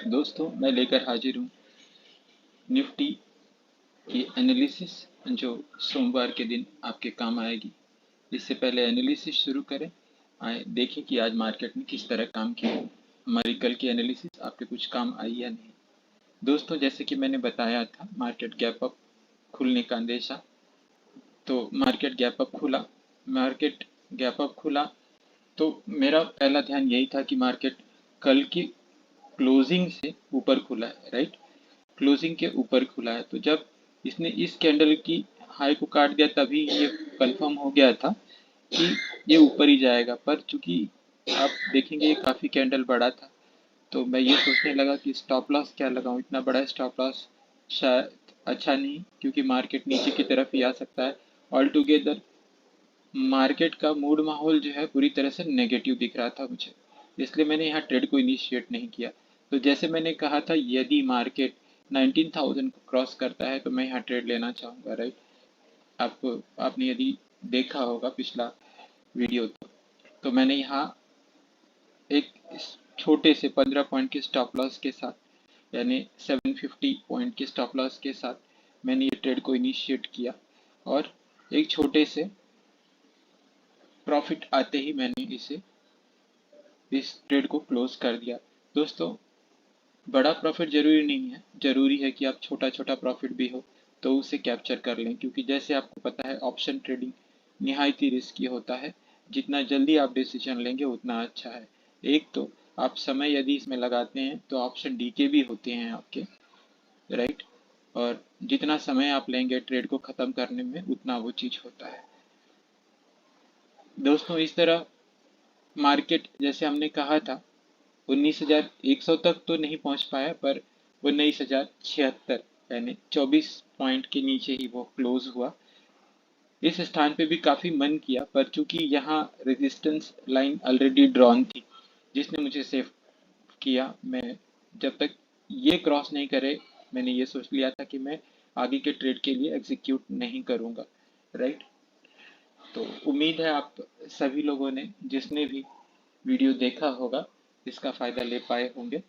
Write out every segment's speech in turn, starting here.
दोस्तों मैं लेकर हाजिर हूँ निफ्टी की एनालिसिस जो सोमवार के दिन आपके काम आएगी। इससे पहले एनालिसिस शुरू करें, आए देखें कि आज मार्केट में किस तरह काम किया। हमारी कल की एनालिसिस आपके कुछ काम आई या नहीं। दोस्तों जैसे कि मैंने बताया था, मार्केट गैप अप खुलने का अंदेशा, तो मार्केट गैप अप खुला। तो मेरा पहला ध्यान यही था कि मार्केट कल की क्लोजिंग से ऊपर खुला है, राइट। क्लोजिंग के ऊपर खुला है, तो जब इसने इस कैंडल की हाई को काट दिया तभी ये कंफर्म हो गया था कि ये ऊपर ही जाएगा। पर चूंकि आप देखेंगे ये काफ़ी कैंडल बड़ा था, तो मैं ये सोचने लगा कि स्टॉप लॉस क्या लगाऊं। इतना बड़ा स्टॉप लॉस शायद अच्छा नहीं, क्योंकि मार्केट नीचे की तरफ ही आ सकता है। ऑल टुगेदर मार्केट का मूड माहौल जो है पूरी तरह से नेगेटिव दिख रहा था मुझे, इसलिए मैंने यहाँ ट्रेड को इनिशिएट नहीं किया। तो जैसे मैंने कहा था, यदि मार्केट 19,000 को क्रॉस करता है तो मैं यहाँ ट्रेड लेना चाहूँगा, राइट। आपने यदि देखा होगा पिछला वीडियो, तो मैंने यहाँ एक छोटे से 15 पॉइंट के स्टॉप लॉस के साथ, यानी 750 पॉइंट के स्टॉप लॉस के साथ मैंने ये ट्रेड को इनिशिएट किया, और एक छोटे से प्रॉफिट आते ही मैंने इस ट्रेड को क्लोज कर दिया। दोस्तों बड़ा प्रॉफिट जरूरी नहीं है, जरूरी है कि आप छोटा छोटा प्रॉफिट भी हो तो उसे कैप्चर कर लें, क्योंकि जैसे आपको पता है ऑप्शन ट्रेडिंग निहायत ही रिस्की होता है। जितना जल्दी आप डिसीजन लेंगे उतना अच्छा है। एक तो आप समय यदि इसमें लगाते हैं तो ऑप्शन डीके भी होते हैं आपके, राइट। और जितना समय आप लेंगे ट्रेड को ख़त्म करने में उतना वो चीज़ होता है। दोस्तों इस तरह मार्केट, जैसे हमने कहा था, 19,100 तक तो नहीं पहुंच पाया, पर 19,076 यानी 24 पॉइंट के नीचे ही वो क्लोज हुआ। इस स्थान पे भी काफ़ी मन किया, पर चूंकि यहाँ रेजिस्टेंस लाइन ऑलरेडी ड्रॉन थी जिसने मुझे सेफ किया। मैं जब तक ये क्रॉस नहीं करे, मैंने ये सोच लिया था कि मैं आगे के ट्रेड के लिए एग्जीक्यूट नहीं करूँगा, राइट। तो उम्मीद है आप सभी लोगों ने, जिसने भी वीडियो देखा होगा, इसका फ़ायदा ले पाए होंगे।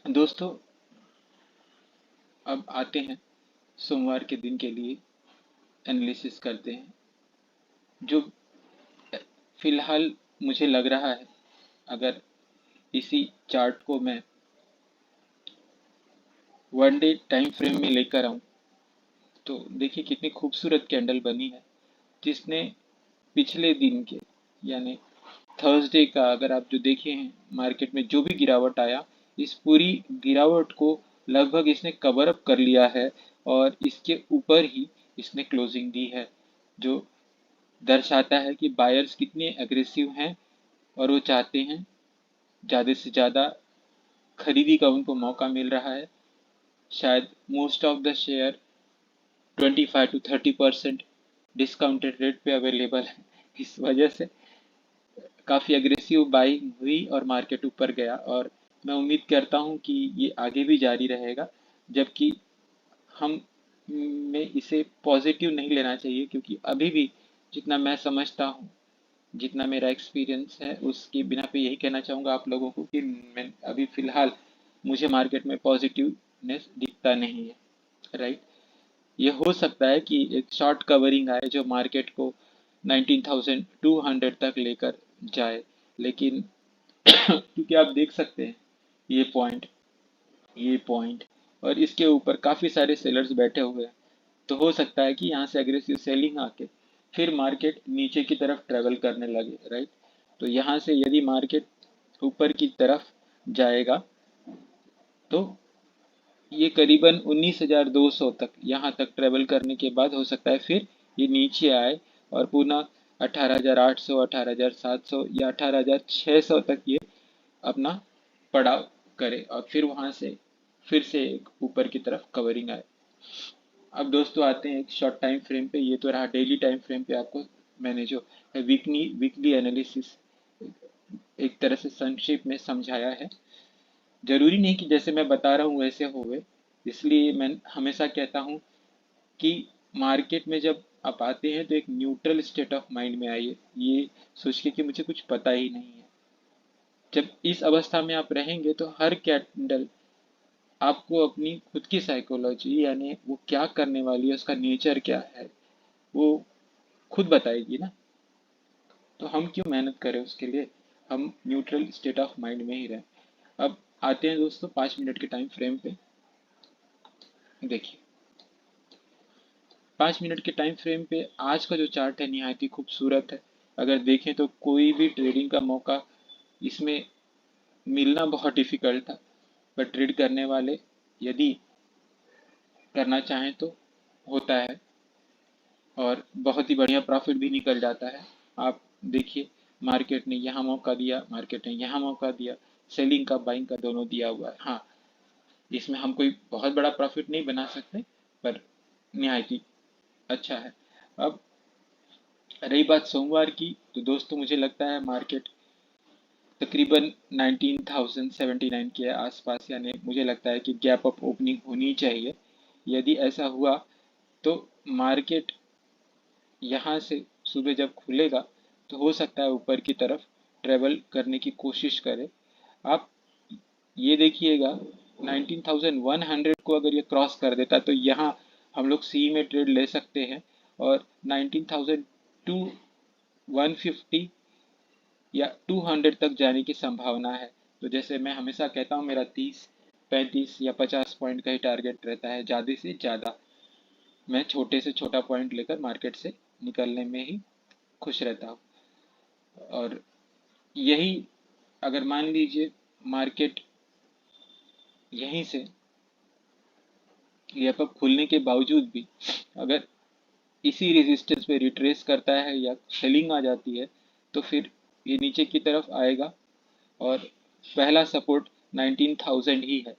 दोस्तों अब आते हैं सोमवार के दिन के लिए एनालिसिस करते हैं। जो फिलहाल मुझे लग रहा है, अगर इसी चार्ट को मैं वन डे टाइम फ्रेम में लेकर आऊँ, तो देखिए कितनी खूबसूरत कैंडल बनी है, जिसने पिछले दिन के यानी थर्सडे का, अगर आप जो देखे हैं मार्केट में जो भी गिरावट आया, इस पूरी गिरावट को लगभग इसने कवर अप कर लिया है, और इसके ऊपर ही इसने क्लोजिंग दी है, जो दर्शाता है कि बायर्स कितने एग्रेसिव हैं और वो चाहते हैं ज़्यादा से ज़्यादा खरीदी का उनको मौका मिल रहा है। शायद most of the share 25 to 30% discounted rate पे अवेलेबल है, इस वजह से काफ़ी एग्रेसिव बाइंग हुई और मार्केट ऊपर गया। और मैं उम्मीद करता हूँ कि ये आगे भी जारी रहेगा, जबकि हम में इसे पॉजिटिव नहीं लेना चाहिए, क्योंकि अभी भी जितना मैं समझता हूँ, जितना मेरा एक्सपीरियंस है, उसके बिना पे यही कहना चाहूँगा आप लोगों को कि मैं अभी फ़िलहाल मुझे मार्केट में पॉजिटिवनेस दिखता नहीं है, राइट। ये हो सकता है कि एक शॉर्ट कवरिंग आए जो मार्केट को 19,200 तक लेकर जाए, लेकिन क्योंकि आप देख सकते हैं ये पॉइंट और इसके ऊपर काफ़ी सारे सेलर्स बैठे हुए हैं, तो हो सकता है कि यहाँ से एग्रेसिव सेलिंग आके फिर मार्केट नीचे की तरफ ट्रेवल करने लगे, राइट। तो यहाँ से यदि मार्केट ऊपर की तरफ जाएगा तो ये करीबन 19,200 तक, यहाँ तक ट्रेवल करने के बाद हो सकता है फिर ये नीचे आए और पुनः 18,800, 18,700 या 18,600 तक ये अपना पड़ाव करे, और फिर वहाँ से फिर से एक ऊपर की तरफ कवरिंग आए। अब दोस्तों आते हैं एक शॉर्ट टाइम फ्रेम पे। ये तो रहा डेली टाइम फ्रेम पे, आपको मैंने जो वीकली एनालिसिस एक तरह से संक्षेप में समझाया है। जरूरी नहीं कि जैसे मैं बता रहा हूँ वैसे होवे, इसलिए मैं हमेशा कहता हूँ कि मार्केट में जब आप आते हैं तो एक न्यूट्रल स्टेट ऑफ माइंड में आइए, ये सोच के कि मुझे कुछ पता ही नहीं है, जब इस अवस्था में आप रहेंगे तो हर कैंडल आपको अपनी खुद की साइकोलॉजी, यानी वो क्या करने वाली है, उसका नेचर क्या है, वो खुद बताएगी ना। तो हम क्यों मेहनत करें उसके लिए, हम न्यूट्रल स्टेट ऑफ माइंड में ही रहें। अब आते हैं दोस्तों 5 मिनट के टाइम फ्रेम पे। देखिए 5 मिनट के टाइम फ्रेम पे आज का जो चार्ट है निहायत ही खूबसूरत है। अगर देखें तो कोई भी ट्रेडिंग का मौका इसमें मिलना बहुत डिफिकल्ट था, पर ट्रेड करने वाले यदि करना चाहें तो होता है, और बहुत ही बढ़िया प्रॉफिट भी निकल जाता है। आप देखिए मार्केट ने यहाँ मौका दिया, मार्केट ने यहाँ मौका दिया, सेलिंग का बाइंग का दोनों दिया हुआ है। हाँ, इसमें हम कोई बहुत बड़ा प्रॉफिट नहीं बना सकते, पर निहायत ही अच्छा है। अब रही बात सोमवार की, तो दोस्तों मुझे लगता है मार्केट तकरीबन 19,079 के आसपास, यानी मुझे लगता है कि गैप अप ओपनिंग होनी चाहिए। यदि ऐसा हुआ तो मार्केट यहाँ से सुबह जब खुलेगा तो हो सकता है ऊपर की तरफ ट्रेवल करने की कोशिश करे। आप ये देखिएगा 19,100 को अगर ये क्रॉस कर देता तो यहाँ हम लोग सी में ट्रेड ले सकते हैं, और 19,150 या 200 तक जाने की संभावना है। तो जैसे मैं हमेशा कहता हूँ, मेरा 30, 35 या 50 पॉइंट का ही टारगेट रहता है, ज़्यादा से ज़्यादा। मैं छोटे से छोटा पॉइंट लेकर मार्केट से निकलने में ही खुश रहता हूँ। और यही, अगर मान लीजिए मार्केट यहीं से गैप अप खुलने के बावजूद भी अगर इसी रेजिस्टेंस पे रिट्रेस करता है या सेलिंग आ जाती है, तो फिर ये नीचे की तरफ आएगा, और पहला सपोर्ट 19,000 ही है।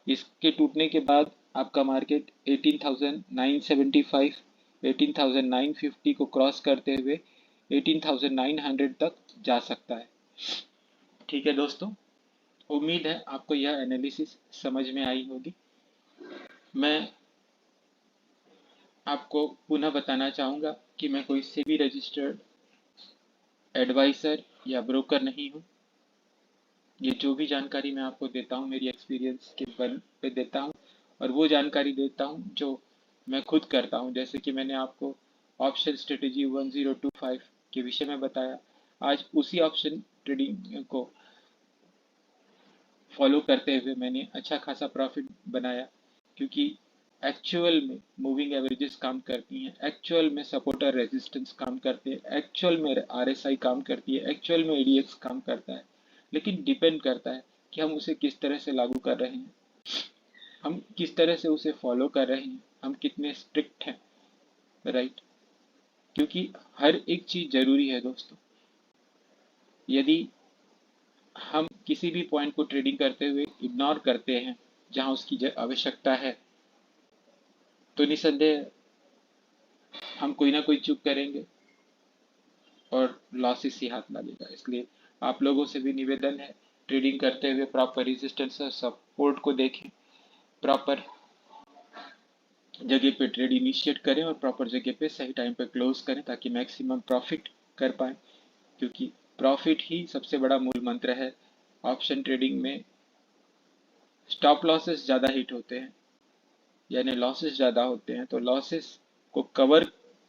इसके टूटने के बाद आपका मार्केट 18,975, 18,950 को क्रॉस करते हुए 18,900 तक जा सकता है। ठीक है दोस्तों, उम्मीद है आपको यह एनालिसिस समझ में आई होगी। मैं आपको पुनः बताना चाहूँगा कि मैं कोई सेबी रजिस्टर्ड एडवाइज़र या ब्रोकर नहीं हूँ। ये जो भी जानकारी मैं आपको देता हूँ मेरी एक्सपीरियंस के बल पे देता हूँ, और वो जानकारी देता हूँ जो मैं खुद करता हूँ। जैसे कि मैंने आपको ऑप्शन स्ट्रेटेजी 1025 के विषय में बताया, आज उसी ऑप्शन ट्रेडिंग को फॉलो करते हुए मैंने अच्छा खासा प्रॉफिट बनाया, क्योंकि एक्चुअल में मूविंग एवरेजेस काम करती हैं, एक्चुअल में सपोर्टर रेजिस्टेंस काम करते हैं, एक्चुअल में आरएसआई काम करती है, एक्चुअल में एडीएक्स काम करता है। लेकिन डिपेंड करता है कि हम उसे किस तरह से लागू कर रहे हैं, हम किस तरह से उसे फॉलो कर रहे हैं, हम कितने स्ट्रिक्ट हैं, राइट। क्योंकि हर एक चीज जरूरी है दोस्तों। यदि हम किसी भी पॉइंट को ट्रेडिंग करते हुए इग्नोर करते हैं जहां उसकी आवश्यकता है, तो निसंदेह हम कोई ना कोई चूक करेंगे और लॉसेस ही हाथ लगेगा। इसलिए आप लोगों से भी निवेदन है, ट्रेडिंग करते हुए प्रॉपर रेजिस्टेंस और सपोर्ट को देखें, प्रॉपर जगह पे ट्रेड इनिशिएट करें और प्रॉपर जगह पे सही टाइम पे क्लोज करें, ताकि मैक्सिमम प्रॉफिट कर पाए। क्योंकि प्रॉफिट ही सबसे बड़ा मूल मंत्र है। ऑप्शन ट्रेडिंग में स्टॉप लॉसेस ज़्यादा हिट होते हैं, यानी लॉसेस ज़्यादा होते हैं, तो लॉसेस को कवर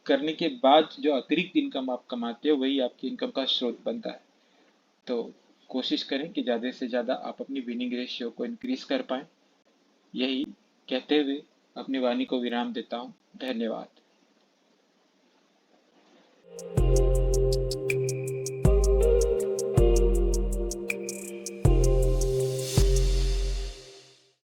करने के बाद जो अतिरिक्त इनकम आप कमाते हो वही आपकी इनकम का स्रोत बनता है। तो कोशिश करें कि ज़्यादा से ज़्यादा आप अपनी विनिंग रेशियो को इंक्रीज कर पाएँ। यही कहते हुए अपनी वाणी को विराम देता हूँ। धन्यवाद।